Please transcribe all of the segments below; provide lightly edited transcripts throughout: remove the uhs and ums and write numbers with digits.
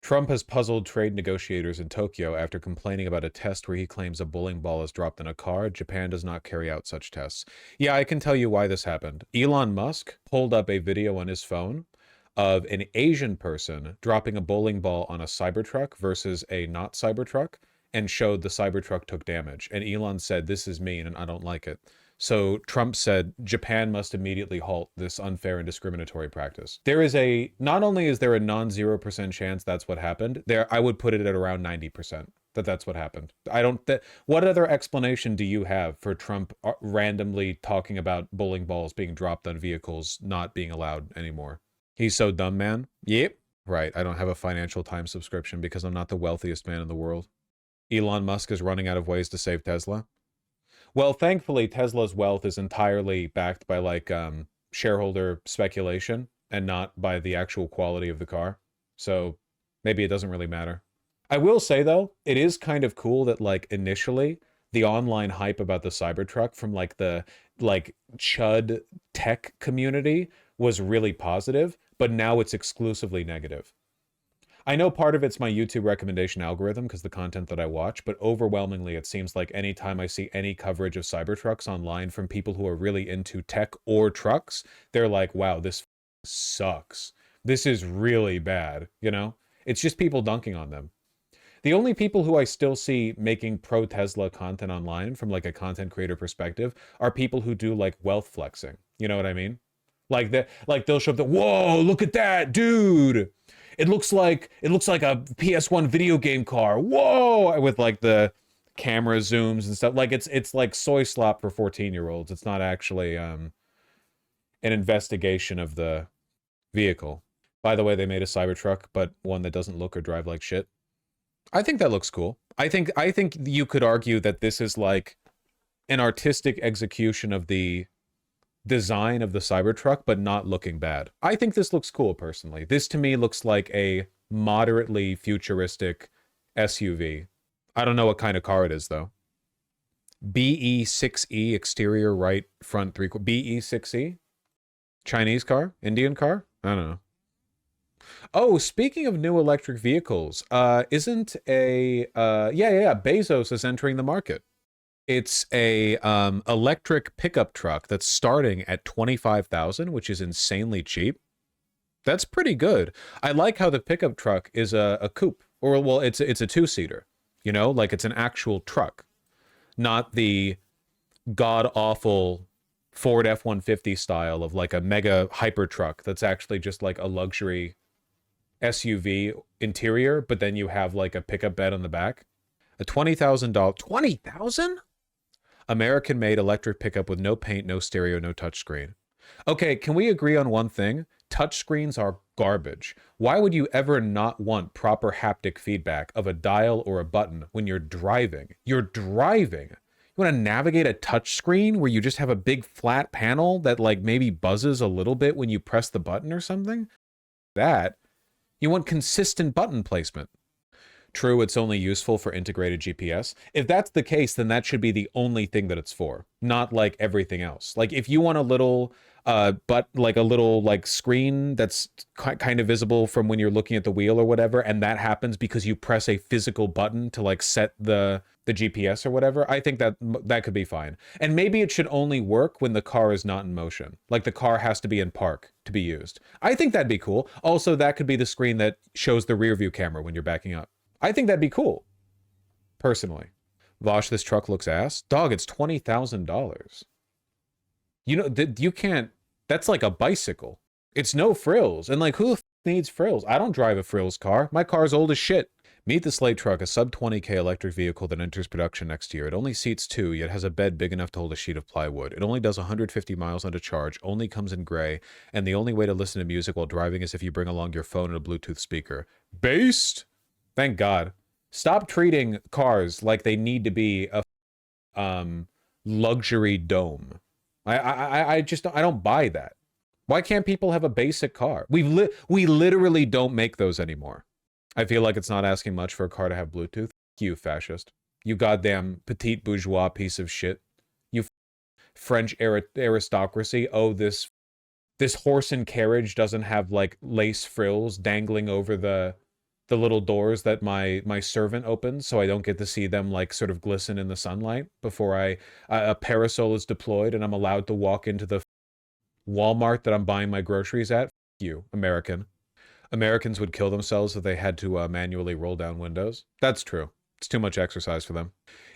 Trump has puzzled trade negotiators in Tokyo after complaining about a test where he claims a bowling ball is dropped in a car. Japan does not carry out such tests. Yeah, I can tell you why this happened. Elon Musk pulled up a video on his phone of an Asian person dropping a bowling ball on a Cybertruck versus a not Cybertruck and showed the Cybertruck took damage. And Elon said, "This is mean and I don't like it." So Trump said Japan must immediately halt this unfair and discriminatory practice. There is not only is there a non-0% chance that's what happened, I would put it at around 90% that that's what happened. What other explanation do you have for Trump randomly talking about bowling balls being dropped on vehicles not being allowed anymore? He's so dumb, man. Yep. Right, I don't have a Financial Times subscription because I'm not the wealthiest man in the world. Elon Musk is running out of ways to save Tesla. Well, thankfully, Tesla's wealth is entirely backed by like shareholder speculation and not by the actual quality of the car. So maybe it doesn't really matter. I will say, though, it is kind of cool that like initially the online hype about the Cybertruck from like the chud tech community was really positive, but now it's exclusively negative. I know part of it's my YouTube recommendation algorithm because the content that I watch, but overwhelmingly it seems like anytime I see any coverage of Cybertrucks online from people who are really into tech or trucks, they're like, wow, this sucks. This is really bad, you know? It's just people dunking on them. The only people who I still see making pro-Tesla content online from like a content creator perspective are people who do like wealth flexing. You know what I mean? Like they'll show up whoa, look at that, dude. It looks like a PS1 video game car. Whoa, with like the camera zooms and stuff. Like it's like soy slop for 14-year-olds. It's not actually an investigation of the vehicle. By the way, they made a Cybertruck, but one that doesn't look or drive like shit. I think that looks cool. I think you could argue that this is like an artistic execution of the design of the Cybertruck, but not looking bad. I think this looks cool, personally. This, to me, looks like a moderately futuristic SUV. I don't know what kind of car it is, though. BE6E, exterior right, front three... BE6E? Chinese car? Indian car? I don't know. Oh, speaking of new electric vehicles, isn't a... yeah, Bezos is entering the market. It's a electric pickup truck that's starting at $25,000, which is insanely cheap. That's pretty good. I like how the pickup truck is a coupe, or well, it's a two-seater. You know, like it's an actual truck, not the god-awful Ford F-150 style of like a mega hyper truck that's actually just like a luxury SUV interior, but then you have like a pickup bed on the back. A $20,000, $20,000? American-made electric pickup with no paint, no stereo, no touchscreen. Okay, can we agree on one thing? Touchscreens are garbage. Why would you ever not want proper haptic feedback of a dial or a button when you're driving? You're driving. You want to navigate a touchscreen where you just have a big flat panel that like maybe buzzes a little bit when you press the button or something? You want consistent button placement. True, it's only useful for integrated GPS. If that's the case, then that should be the only thing that it's for, not like everything else. Like if you want a little screen that's kind of visible from when you're looking at the wheel or whatever, and that happens because you press a physical button to like set the GPS or whatever, I think that could be fine. And maybe it should only work when the car is not in motion. Like the car has to be in park to be used. I think that'd be cool. Also, that could be the screen that shows the rear view camera when you're backing up. I think that'd be cool, personally. Vosh, this truck looks ass. Dog, it's $20,000. You know, you can't, that's like a bicycle. It's no frills. And like, who needs frills? I don't drive a frills car. My car's old as shit. Meet the Slate Truck, a sub 20K electric vehicle that enters production next year. It only seats 2, yet has a bed big enough to hold a sheet of plywood. It only does 150 miles on a charge, only comes in gray, and the only way to listen to music while driving is if you bring along your phone and a Bluetooth speaker. Based? Thank God. Stop treating cars like they need to be a luxury dome. I don't buy that. Why can't people have a basic car? We literally don't make those anymore. I feel like it's not asking much for a car to have Bluetooth. You fascist. You goddamn petite bourgeois piece of shit. You French aristocracy. Oh, this horse and carriage doesn't have like lace frills dangling over the the little doors that my servant opens, so I don't get to see them like sort of glisten in the sunlight before a parasol is deployed and I'm allowed to walk into the Walmart that I'm buying my groceries at. F you, American. Americans would kill themselves if they had to manually roll down windows. That's true. It's too much exercise for them.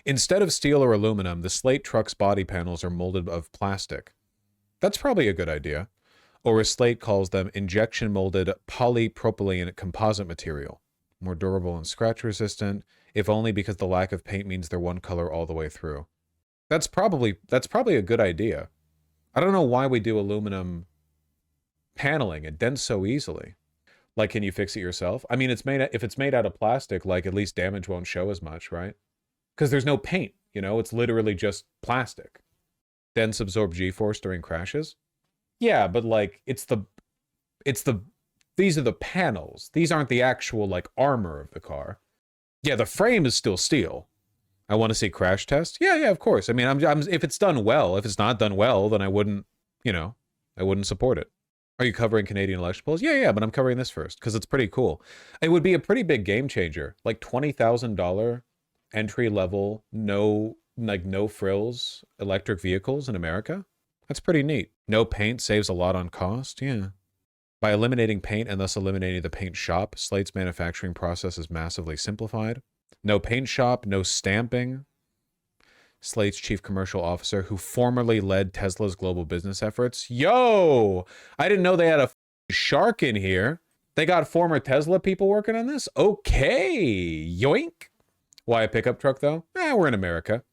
Instead of steel or aluminum, the Slate Truck's body panels are molded of plastic. That's probably a good idea. Or as Slate calls them, injection molded polypropylene composite material. More durable and scratch resistant, if only because the lack of paint means they're one color all the way through. That's probably a good idea. I don't know why we do aluminum paneling. It dents so easily. Like, can you fix it yourself? I mean, if it's made out of plastic, like, at least damage won't show as much, right? Because there's no paint, you know? It's literally just plastic. Dents absorb G-force during crashes? Yeah, but, like, these are the panels. These aren't the actual, like, armor of the car. Yeah, the frame is still steel. I want to see crash test? Yeah, of course. I mean, if it's done well. If it's not done well, then I wouldn't, I wouldn't support it. Are you covering Canadian election polls? Yeah, but I'm covering this first because it's pretty cool. It would be a pretty big game changer. Like $20,000 entry level, no frills electric vehicles in America. That's pretty neat. No paint saves a lot on cost. Yeah. By eliminating paint and thus eliminating the paint shop, Slate's manufacturing process is massively simplified. No paint shop, no stamping. Slate's chief commercial officer, who formerly led Tesla's global business efforts. Yo! I didn't know they had a shark in here. They got former Tesla people working on this? Okay! Yoink! Why a pickup truck, though? We're in America.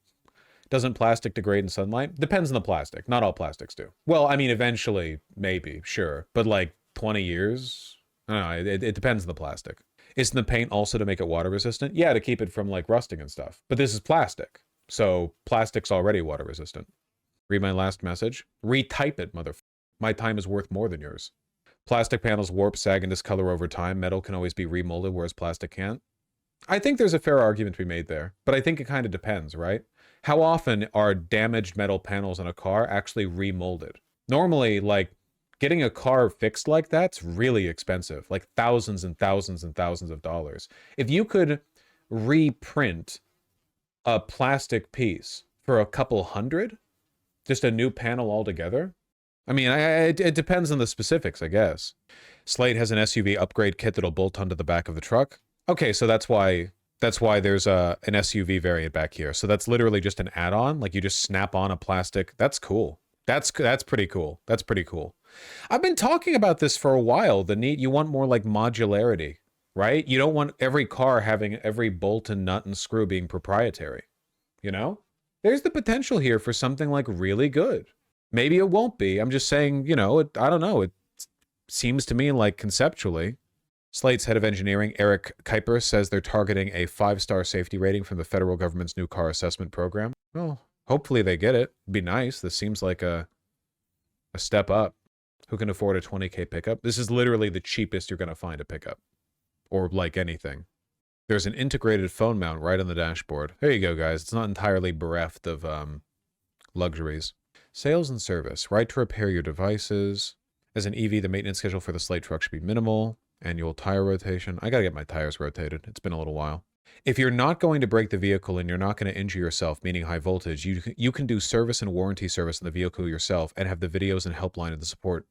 Doesn't plastic degrade in sunlight? Depends on the plastic. Not all plastics do. Well, I mean, eventually, maybe, sure. But like 20 years? I don't know. It depends on the plastic. Isn't the paint also to make it water resistant? Yeah, to keep it from like rusting and stuff. But this is plastic. So plastic's already water resistant. Read my last message. Retype it, motherfucker. My time is worth more than yours. Plastic panels warp, sag, and discolor over time. Metal can always be remolded, whereas plastic can't. I think there's a fair argument to be made there, but I think it kind of depends, right? How often are damaged metal panels in a car actually remolded? Normally, like, getting a car fixed like that's really expensive, like thousands and thousands and thousands of dollars. If you could reprint a plastic piece for a couple hundred, just a new panel altogether. I mean, it depends on the specifics, I guess. Slate has an SUV upgrade kit that'll bolt onto the back of the truck. Okay, so that's why there's an SUV variant back here. So that's literally just an add-on. Like you just snap on a plastic. That's cool. That's pretty cool. That's pretty cool. I've been talking about this for a while. You want more like modularity, right? You don't want every car having every bolt and nut and screw being proprietary, you know? There's the potential here for something like really good. Maybe it won't be. I'm just saying, I don't know. It seems to me like conceptually. Slate's head of engineering, Eric Kuiper, says they're targeting a 5-star safety rating from the federal government's new car assessment program. Well, hopefully they get it. It'd be nice. This seems like a step up. Who can afford a $20K pickup? This is literally the cheapest you're going to find a pickup. Or like anything. There's an integrated phone mount right on the dashboard. There you go, guys. It's not entirely bereft of luxuries. Sales and service. Right to repair your devices. As an EV, the maintenance schedule for the Slate truck should be minimal. Annual tire rotation. I gotta get my tires rotated. It's been a little while. If you're not going to break the vehicle and you're not going to injure yourself, meaning high voltage, you can do service and warranty service in the vehicle yourself and have the videos and helpline and the support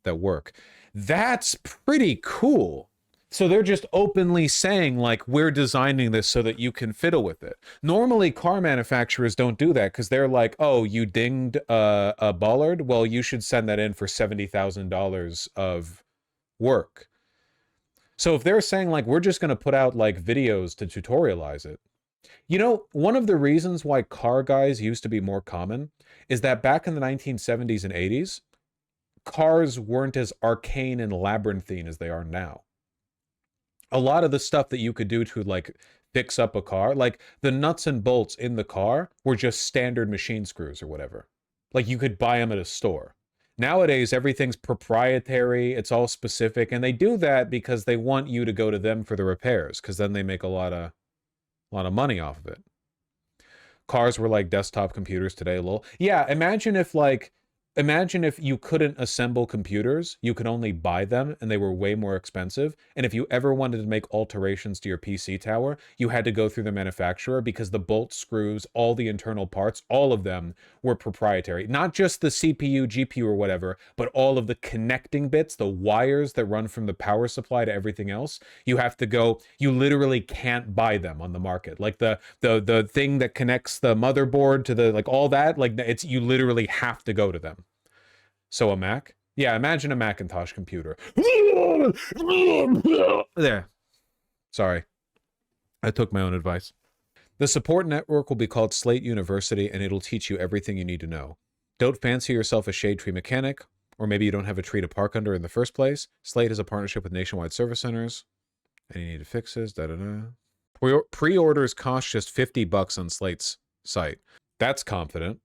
that work. That's pretty cool. So they're just openly saying, like, we're designing this so that you can fiddle with it. Normally, car manufacturers don't do that because they're like, oh, you dinged a bollard? Well, you should send that in for $70,000 of work. So if they're saying, like, we're just going to put out, like, videos to tutorialize it. One of the reasons why car guys used to be more common is that back in the 1970s and 80s, cars weren't as arcane and labyrinthine as they are now. A lot of the stuff that you could do to like fix up a car, like the nuts and bolts in the car were just standard machine screws or whatever. Like you could buy them at a store. Nowadays, everything's proprietary. It's all specific. And they do that because they want you to go to them for the repairs, because then they make a lot of money off of it. Cars were like desktop computers today, lol. Yeah, imagine if like Imagine if you couldn't assemble computers, you could only buy them and they were way more expensive. And if you ever wanted to make alterations to your PC tower, you had to go through the manufacturer because the bolts, screws, all the internal parts, all of them were proprietary. Not just the CPU, GPU, or whatever, but all of the connecting bits, the wires that run from the power supply to everything else. You have to go, you literally can't buy them on the market. Like the thing that connects the motherboard to the, like all that, like it's, you literally have to go to them. So a Mac? Yeah, imagine a Macintosh computer. There. Sorry. I took my own advice. The support network will be called Slate University, and it'll teach you everything you need to know. Don't fancy yourself a shade tree mechanic, or maybe you don't have a tree to park under in the first place. Slate has a partnership with nationwide service centers. Any needed fixes, Pre-orders cost just $50 on Slate's site. That's confident.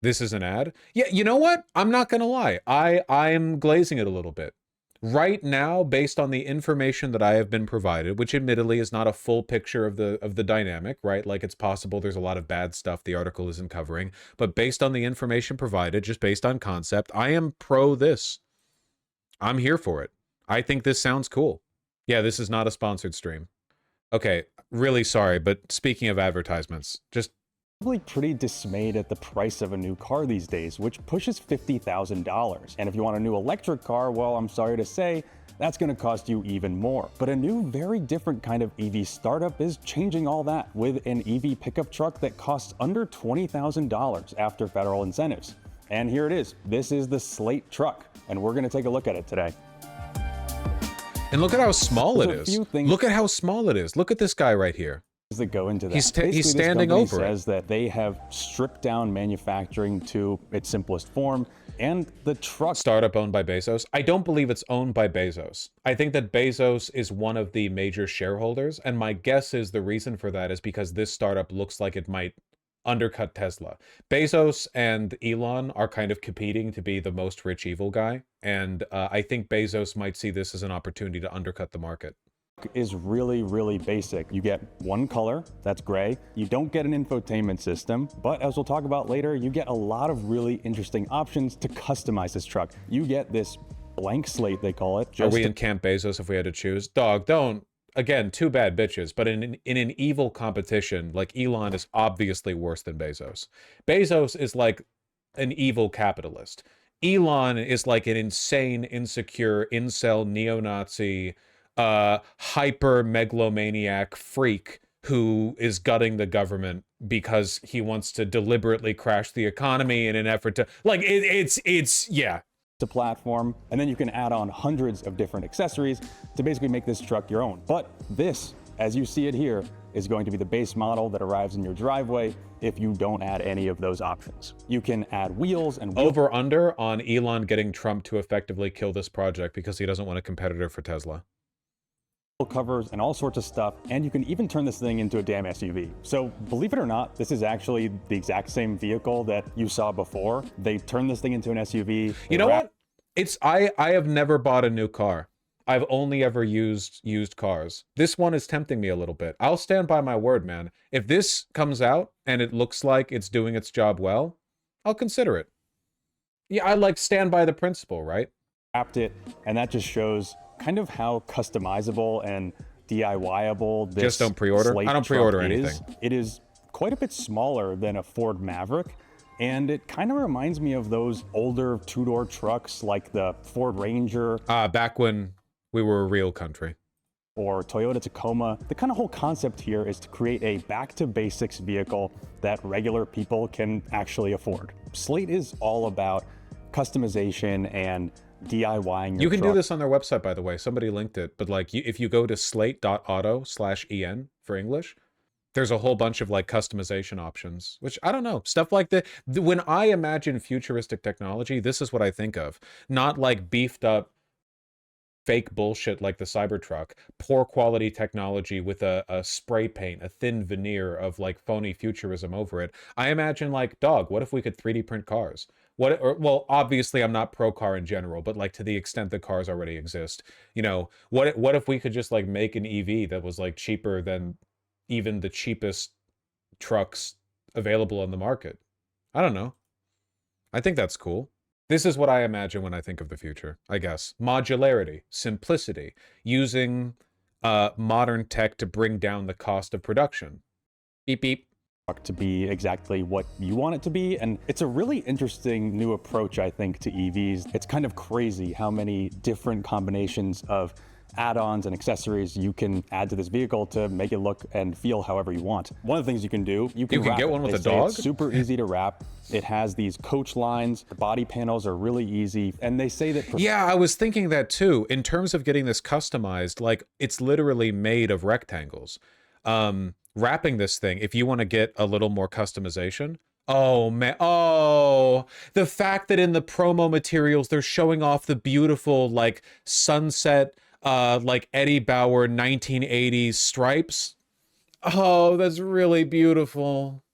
This is an ad. Yeah, you know what? I'm not gonna lie. I'm glazing it a little bit. Right now, based on the information that I have been provided, which admittedly is not a full picture of the dynamic, right? Like it's possible there's a lot of bad stuff the article isn't covering, but based on the information provided, just based on concept, I am pro this. I'm here for it. I think this sounds cool. Yeah, this is not a sponsored stream. Okay, really sorry, but speaking of advertisements, just Probably pretty dismayed at the price of a new car these days, which pushes $50,000. And if you want a new electric car, well, I'm sorry to say, that's going to cost you even more. But a new, very different kind of EV startup is changing all that with an EV pickup truck that costs under $20,000 after federal incentives. And here it is. This is the Slate Truck, and we're going to take a look at it today. And look at how small it is. Look at how small it is. Look at this guy right here. That go into that. He's standing over it. Says that they have stripped down manufacturing to its simplest form, and the truck startup owned by Bezos. I don't believe it's owned by Bezos. I think that Bezos is one of the major shareholders, and my guess is the reason for that is because this startup looks like it might undercut Tesla. Bezos and Elon are kind of competing to be the most rich evil guy, and I think Bezos might see this as an opportunity to undercut the market. Is really, really basic. You get one color, that's gray. You don't get an infotainment system, but as we'll talk about later, you get a lot of really interesting options to customize this truck. You get this blank slate, they call it. Are we in Camp Bezos if we had to choose? Dog, don't. Again, two bad bitches, but in an evil competition, like Elon is obviously worse than Bezos. Bezos is like an evil capitalist. Elon is like an insane, insecure, incel, neo-Nazi, hyper megalomaniac freak who is gutting the government because he wants to deliberately crash the economy in an effort to, like, it's yeah. To platform, and then you can add on hundreds of different accessories to basically make this truck your own. But this, as you see it here, is going to be the base model that arrives in your driveway if you don't add any of those options. You can add wheels and over under on Elon getting Trump to effectively kill this project because he doesn't want a competitor for Tesla. Covers and all sorts of stuff, and you can even turn this thing into a damn SUV. So believe it or not, this is actually the exact same vehicle that you saw before. They turned this thing into an SUV. You know what? I have never bought a new car. I've only ever used cars. This one is tempting me a little bit. I'll stand by my word, man. If this comes out and it looks like it's doing its job well, I'll consider it. Yeah, I like stand by the principle, right? Wrapped it, and that just shows kind of how customizable and DIY-able this just don't pre-order. I don't pre-order anything. It is quite a bit smaller than a Ford Maverick, and it kind of reminds me of those older two-door trucks like the Ford Ranger. Back when we were a real country. Or Toyota Tacoma. The kind of whole concept here is to create a back-to-basics vehicle that regular people can actually afford. Slate is all about customization and DIYing your You can truck. do this on their website, by the way. Somebody linked it, but like if you go to slate.auto/en for English, there's a whole bunch of like customization options, which I don't know, stuff like that. When I imagine futuristic technology, this is what I think of. Not like beefed up fake bullshit like the Cybertruck, poor quality technology with a spray paint, a thin veneer of like phony futurism over it. I imagine like, dog, what if we could 3D print cars? Well, obviously I'm not pro car in general, but like to the extent that cars already exist, you know, what if we could just like make an EV that was like cheaper than even the cheapest trucks available on the market? I don't know. I think that's cool. This is what I imagine when I think of the future, I guess. Modularity, simplicity, using modern tech to bring down the cost of production. Beep, beep. To be exactly what you want it to be. And it's a really interesting new approach, I think, to EVs. It's kind of crazy how many different combinations of add-ons and accessories you can add to this vehicle to make it look and feel however you want. One of the things you can do, you can get one with a say dog? It's super easy to wrap. It has these coach lines. The body panels are really easy. And they say that... Yeah, I was thinking that too. In terms of getting this customized, like, it's literally made of rectangles. Wrapping this thing, if you want to get a little more customization, oh man, oh, the fact that in the promo materials they're showing off the beautiful like sunset, like Eddie Bauer 1980s stripes. Oh, that's really beautiful.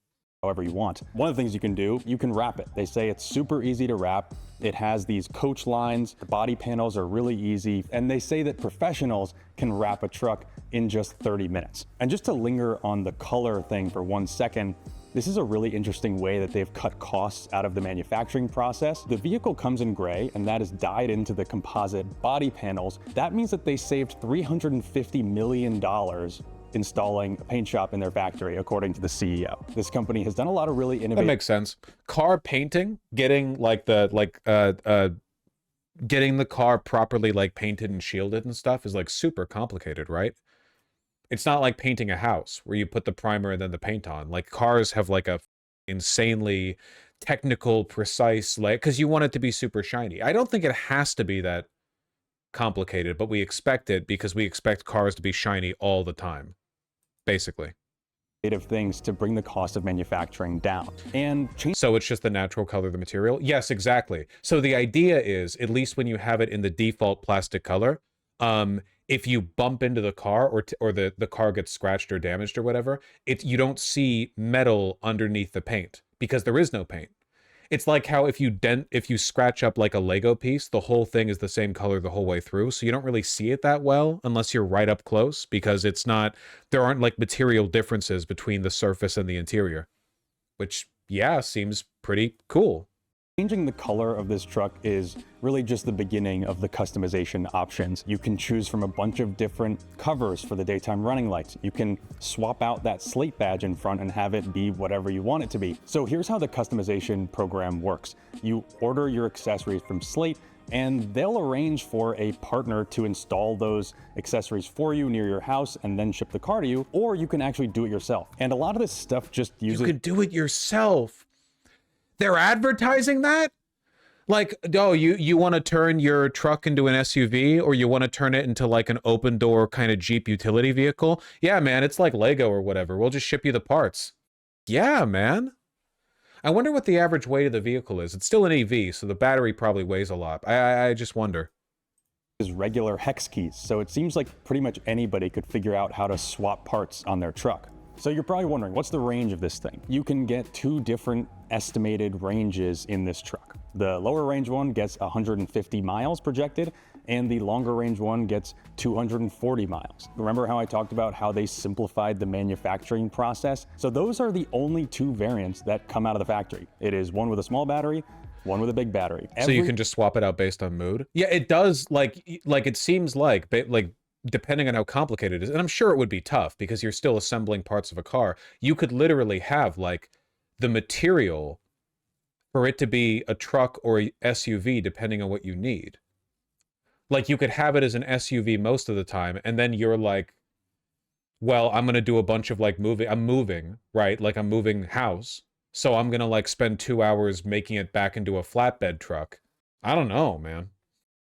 However you want. One of the things you can do, you can wrap it. They say it's super easy to wrap. It has these coach lines. The body panels are really easy. And they say that professionals can wrap a truck in just 30 minutes. And just to linger on the color thing for 1 second, this is a really interesting way that they've cut costs out of the manufacturing process. The vehicle comes in gray, and that is dyed into the composite body panels. That means that they saved $350 million installing a paint shop in their factory, according to the CEO. This company has done a lot of really innovative... That makes sense. Car painting, getting like getting the car properly like painted and shielded and stuff is like super complicated, right? It's not like painting a house where you put the primer and then the paint on. Like cars have like a insanely technical, precise, like, because you want it to be super shiny. I don't think it has to be that complicated, but we expect it because we expect cars to be shiny all the time, basically. Things to bring the cost of manufacturing down and change. So it's just the natural color of the material? Yes, exactly. So the idea is, at least when you have it in the default plastic color, if you bump into the car or the car gets scratched or damaged or whatever, you don't see metal underneath the paint because there is no paint. It's like how if you scratch up like a Lego piece, the whole thing is the same color the whole way through. So you don't really see it that well unless you're right up close because there aren't like material differences between the surface and the interior, which, yeah, seems pretty cool. Changing the color of this truck is really just the beginning of the customization options. You can choose from a bunch of different covers for the daytime running lights. You can swap out that Slate badge in front and have it be whatever you want it to be. So here's how the customization program works. You order your accessories from Slate, and they'll arrange for a partner to install those accessories for you near your house and then ship the car to you, or you can actually do it yourself. And a lot of this stuff just uses... You can do it yourself. They're advertising that? Like, oh, you want to turn your truck into an SUV, or you want to turn it into like an open door kind of Jeep utility vehicle? Yeah, man, it's like Lego or whatever. We'll just ship you the parts. Yeah, man. I wonder what the average weight of the vehicle is. It's still an EV, so the battery probably weighs a lot. I just wonder. Is regular hex keys, so it seems like pretty much anybody could figure out how to swap parts on their truck. So you're probably wondering, what's the range of this thing? You can get two different estimated ranges in this truck. The lower range one gets 150 miles projected, and the longer range one gets 240 miles. Remember how I talked about how they simplified the manufacturing process? So those are the only two variants that come out of the factory. It is one with a small battery, one with a big battery. So you can just swap it out based on mood? Yeah, it does, like it seems like depending on how complicated it is, and I'm sure it would be tough because you're still assembling parts of a car, you could literally have like the material for it to be a truck or a SUV depending on what you need. Like you could have it as an SUV most of the time, and then you're like, well, I'm going to do a bunch of like I'm moving, right? Like I'm moving house. So I'm going to like spend 2 hours making it back into a flatbed truck. I don't know, man.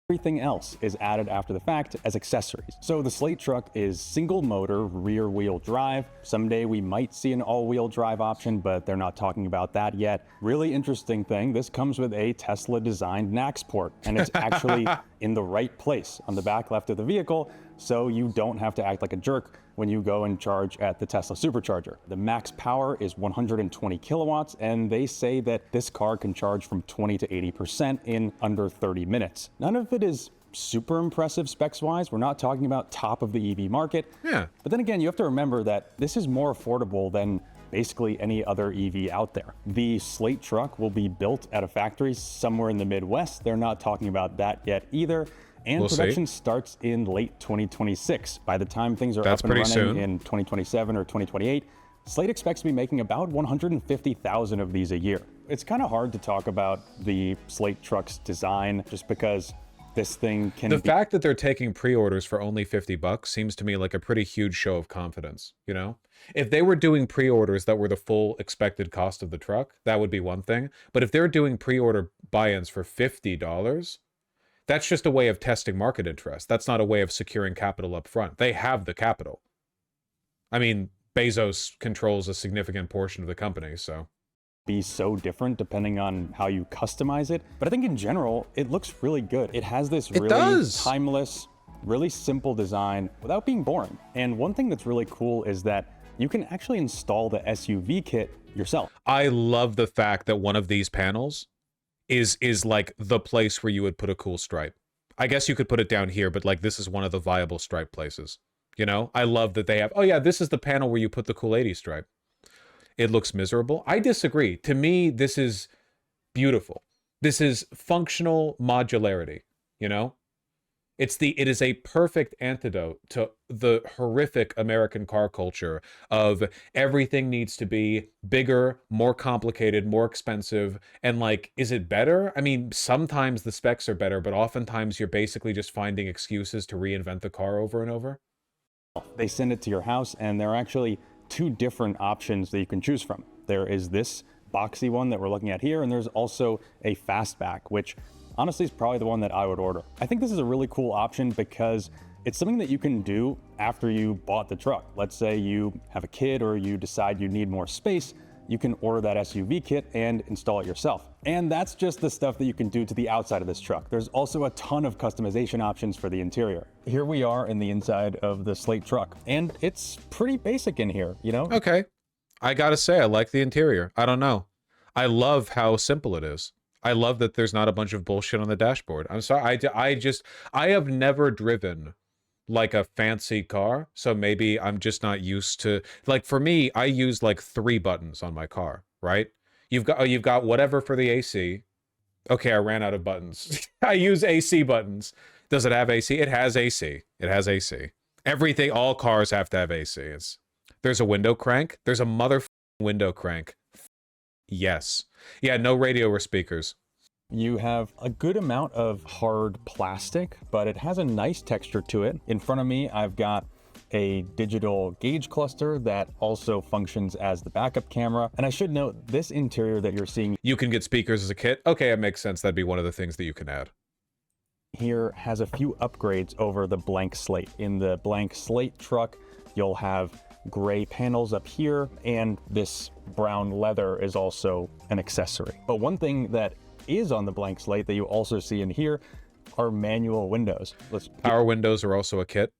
Everything else is added after the fact as accessories. So the Slate Truck is single motor rear wheel drive. Someday we might see an all-wheel drive option, but they're not talking about that yet. Really interesting thing, this comes with a Tesla designed NACS port, and it's actually in the right place on the back left of the vehicle, so you don't have to act like a jerk when you go and charge at the Tesla supercharger. The max power is 120 kilowatts, and they say that this car can charge from 20 to 80% in under 30 minutes. None of it is super impressive specs-wise. We're not talking about top of the EV market. Yeah. But then again, you have to remember that this is more affordable than basically any other EV out there. The Slate Truck will be built at a factory somewhere in the Midwest. They're not talking about that yet either. And production starts in late 2026. By the time things are up and running in 2027 or 2028, Slate expects to be making about 150,000 of these a year. It's kind of hard to talk about the Slate Truck's design just because this thing can The fact that they're taking pre-orders for only $50 seems to me like a pretty huge show of confidence, you know? If they were doing pre-orders that were the full expected cost of the truck, that would be one thing. But if they're doing pre-order buy-ins for $50, that's just a way of testing market interest. That's not a way of securing capital up front. They have the capital. I mean, Bezos controls a significant portion of the company, so be so different depending on how you customize it. But I think in general, it looks really good. It has this really timeless, really simple design without being boring. And one thing that's really cool is that you can actually install the SUV kit yourself. I love the fact that one of these panels is like the place where you would put a cool stripe. I guess you could put it down here, but like this is one of the viable stripe places. You know, I love that they have, oh yeah, this is the panel where you put the cool 80s stripe. It looks miserable. I disagree. To me, this is beautiful. This is functional modularity, you know? It is a perfect antidote to the horrific American car culture of everything needs to be bigger, more complicated, more expensive. And like, is it better? I mean, sometimes the specs are better, but oftentimes you're basically just finding excuses to reinvent the car over and over. They send it to your house, and there are actually two different options that you can choose from. There is this boxy one that we're looking at here, and there's also a fastback, which honestly is probably the one that I would order. I think this is a really cool option because it's something that you can do after you bought the truck. Let's say you have a kid or you decide you need more space, you can order that SUV kit and install it yourself. And that's just the stuff that you can do to the outside of this truck. There's also a ton of customization options for the interior. Here we are in the inside of the Slate Truck, and it's pretty basic in here, you know? Okay. I gotta say, I like the interior. I don't know. I love how simple it is. I love that there's not a bunch of bullshit on the dashboard. I'm sorry, I have never driven like a fancy car, so maybe I'm just not used to, like for me, I use like 3 buttons on my car, right? You've got whatever for the AC. Okay, I ran out of buttons. I use AC buttons. Does it have AC? It has AC. It has AC. Everything, all cars have to have AC. There's a window crank. There's a mother window crank. Yes. Yeah, no radio or speakers. You have a good amount of hard plastic, but it has a nice texture to it. In front of me, I've got a digital gauge cluster that also functions as the backup camera. And I should note, this interior that you're seeing, you can get speakers as a kit. Okay, it makes sense. That'd be one of the things that you can add. Here has a few upgrades over the blank slate. In the blank slate truck, you'll have gray panels up here, and this brown leather is also an accessory. But one thing that is on the blank slate that you also see in here are manual windows. Power windows are also a kit.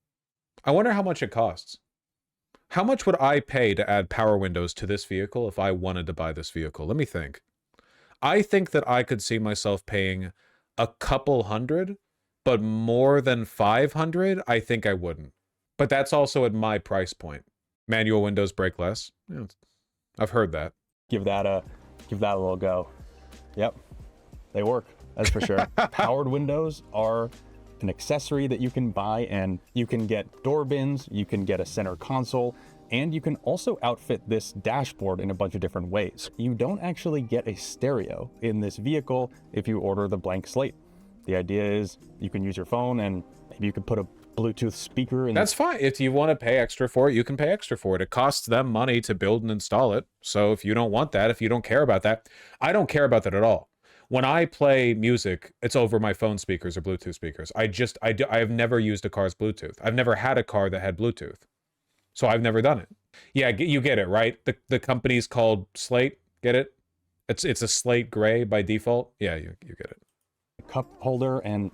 I wonder how much it costs. How much would I pay to add power windows to this vehicle if I wanted to buy this vehicle? Let me think. I think that I could see myself paying a couple hundred, but more than 500, I think I wouldn't. But that's also at my price point. Manual windows break less. Yeah, I've heard that. Give that a little go. Yep, they work, that's for sure. Powered windows are an accessory that you can buy, and you can get door bins, you can get a center console, and you can also outfit this dashboard in a bunch of different ways. You don't actually get a stereo in this vehicle if you order the blank slate. The idea is you can use your phone, and maybe you could put a Bluetooth speaker in. That's fine. If you want to pay extra for it, you can pay extra for it. It costs them money to build and install it. So if you don't want that, if you don't care about that, I don't care about that at all. When I play music, it's over my phone speakers or Bluetooth speakers. I have never used a car's Bluetooth. I've never had a car that had Bluetooth. So I've never done it. Yeah, you get it, right? The company's called Slate. Get it? It's a slate gray by default. Yeah, you get it. Cup holder, and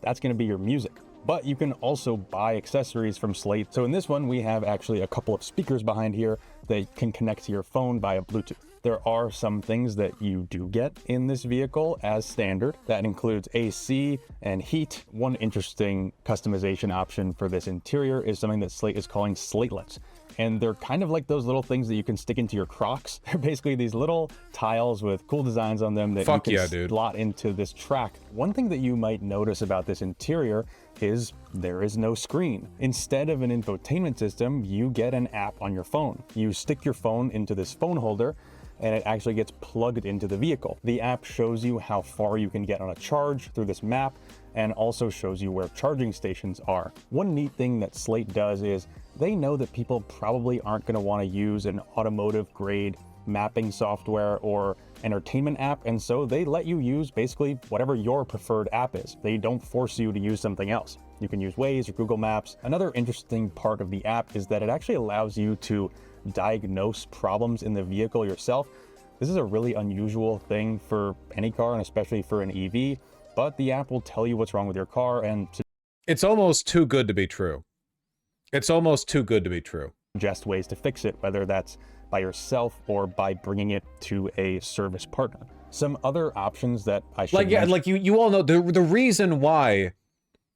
that's going to be your music. But you can also buy accessories from Slate. So in this one, we have actually a couple of speakers behind here that can connect to your phone via Bluetooth. There are some things that you do get in this vehicle as standard. That includes AC and heat. One interesting customization option for this interior is something that Slate is calling slatelets. and they're kind of like those little things that you can stick into your Crocs. They're basically these little tiles with cool designs on them that you can slot into this track. One thing that you might notice about this interior is there is no screen. Instead of an infotainment system, you get an app on your phone. You stick your phone into this phone holder, and it actually gets plugged into the vehicle. The app shows you how far you can get on a charge through this map, and also shows you where charging stations are. One neat thing that Slate does is they know that people probably aren't going to want to use an automotive grade mapping software or entertainment app, and so they let you use basically whatever your preferred app is. They don't force you to use something else. You can use Waze or Google Maps. Another interesting part of the app is that it actually allows you to diagnose problems in the vehicle yourself. This is a really unusual thing for any car, and especially for an EV, but the app will tell you what's wrong with your car and it's almost too good to be true. It's almost too good to be true. Suggest ways to fix it, whether that's by yourself or by bringing it to a service partner. Some other options that I should mention, like you all know the reason why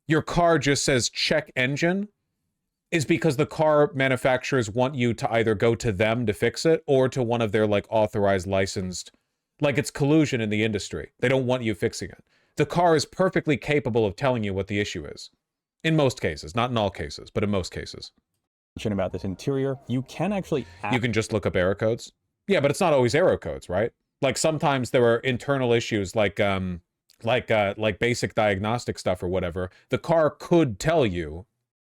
your car just says check engine is because the car manufacturers want you to either go to them to fix it or to one of their like authorized licensed, like it's collusion in the industry. They don't want you fixing it. The car is perfectly capable of telling you what the issue is. In most cases, not in all cases, but in most cases. About this interior, you can actually you can just look up error codes. Yeah, but it's not always error codes, right? Like sometimes there are internal issues like basic diagnostic stuff or whatever. The car could tell you.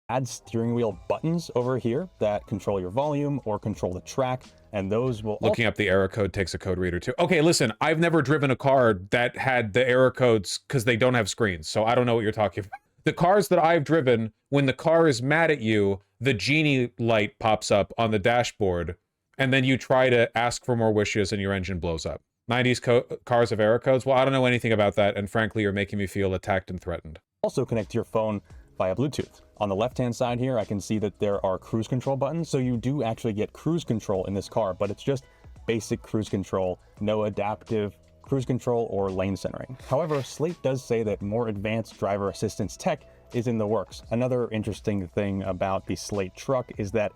Add steering wheel buttons over here that control your volume or control the track, and those will looking up the error code takes a code reader too. Okay, listen, I've never driven a car that had the error codes because they don't have screens, so I don't know what you're talking about. The cars that I've driven, when the car is mad at you, the genie light pops up on the dashboard, and then you try to ask for more wishes and your engine blows up. 90s cars have error codes? Well, I don't know anything about that, and frankly, you're making me feel attacked and threatened. Also connect to your phone via Bluetooth. On the left-hand side here, I can see that there are cruise control buttons, so you do actually get cruise control in this car, but it's just basic cruise control, no adaptive cruise control or lane centering. However, Slate does say that more advanced driver assistance tech is in the works. Another interesting thing about the Slate Truck is that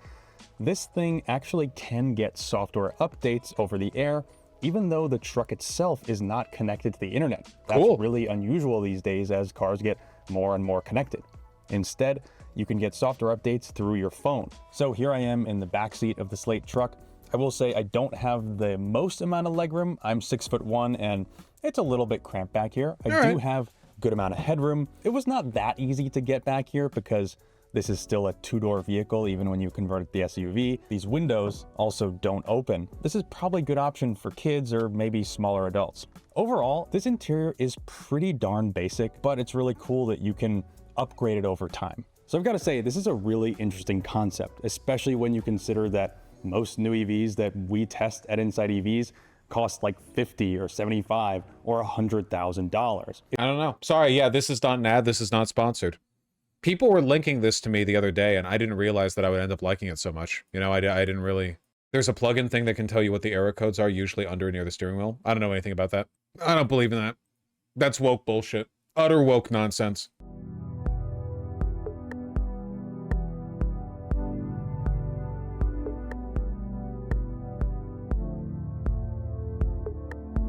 this thing actually can get software updates over the air, even though the truck itself is not connected to the internet. That's really unusual these days as cars get more and more connected. Instead, you can get software updates through your phone. So here I am in the backseat of the Slate Truck. I will say I don't have the most amount of legroom. I'm 6'1" and it's a little bit cramped back here. I do have a good amount of headroom. It was not that easy to get back here because this is still a two-door vehicle, even when you convert it to the SUV. These windows also don't open. This is probably a good option for kids or maybe smaller adults. Overall, this interior is pretty darn basic, but it's really cool that you can upgrade it over time. So I've got to say, this is a really interesting concept, especially when you consider that most new EVs that we test at Inside EVs cost like $50 or $75 or $100,000. I don't know. Sorry, yeah, this is not an ad. This is not sponsored. People were linking this to me the other day, and I didn't realize that I would end up liking it so much. You know, I didn't really... There's a plugin thing that can tell you what the error codes are, usually under near the steering wheel. I don't know anything about that. I don't believe in that. That's woke bullshit. Utter woke nonsense.